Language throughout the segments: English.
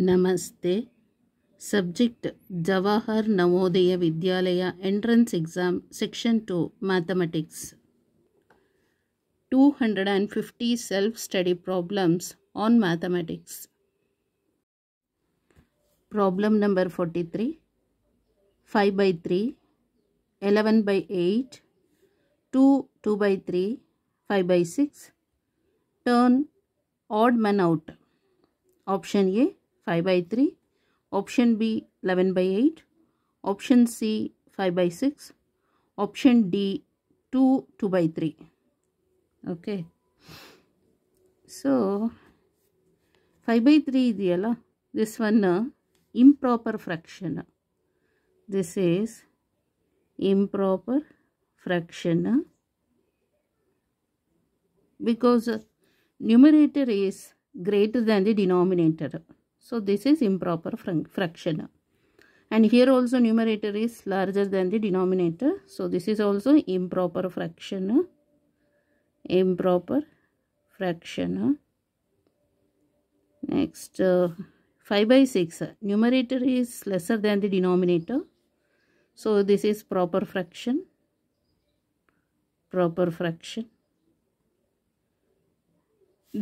ನಮಸ್ತೆ. Subject Jawahar Navodaya Vidyalaya entrance exam section 2 mathematics. 250 self study problems on mathematics. Problem number 43. 5 by 3, 11 by 8, 2 2 by 3, 5 by 6. Turn odd man out. Option A 5 by 3, option B 11 by 8, option C 5 by 6, option D 2 by 3. Okay, so 5 by 3 idiyalla, this one improper fraction. This is improper fraction because numerator is greater than the denominator. So this is improper fraction. And here also numerator is larger than the denominator. So this is also improper fraction. Improper fraction. Next 5 by 6. Numerator is lesser than the denominator. So this is proper fraction. Proper fraction.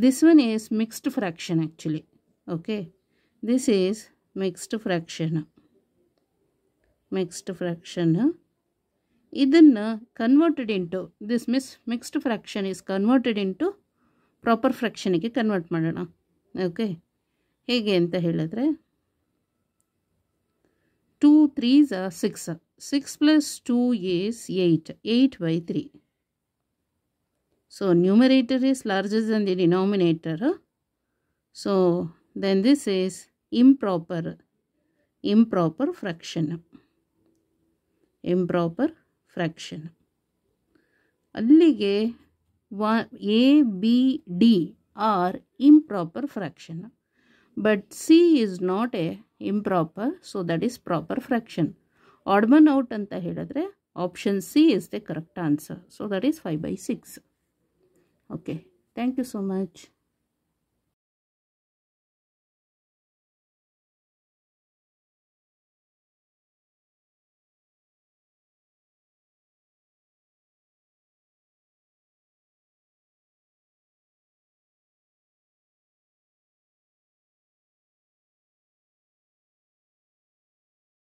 This one is mixed fraction actually. Okay. This is mixed fraction. Mixed fraction. Idanna converted into, this mixed fraction is converted into proper fraction ಗೆ convert ಮಾಡೋಣ. Okay, ಹೇಗೆ ಅಂತ ಹೇಳಿದ್ರೆ 2 3s are 6. 6 plus 2 is 8. 8 by 3. So numerator is larger than the denominator. So then this is improper fraction. Improper fraction. Allige A, B, D are improper fraction. But C is not a improper, so that is proper fraction. Odd man out anta helidre option C is the correct answer. So that is 5 by 6. Okay, thank you so much.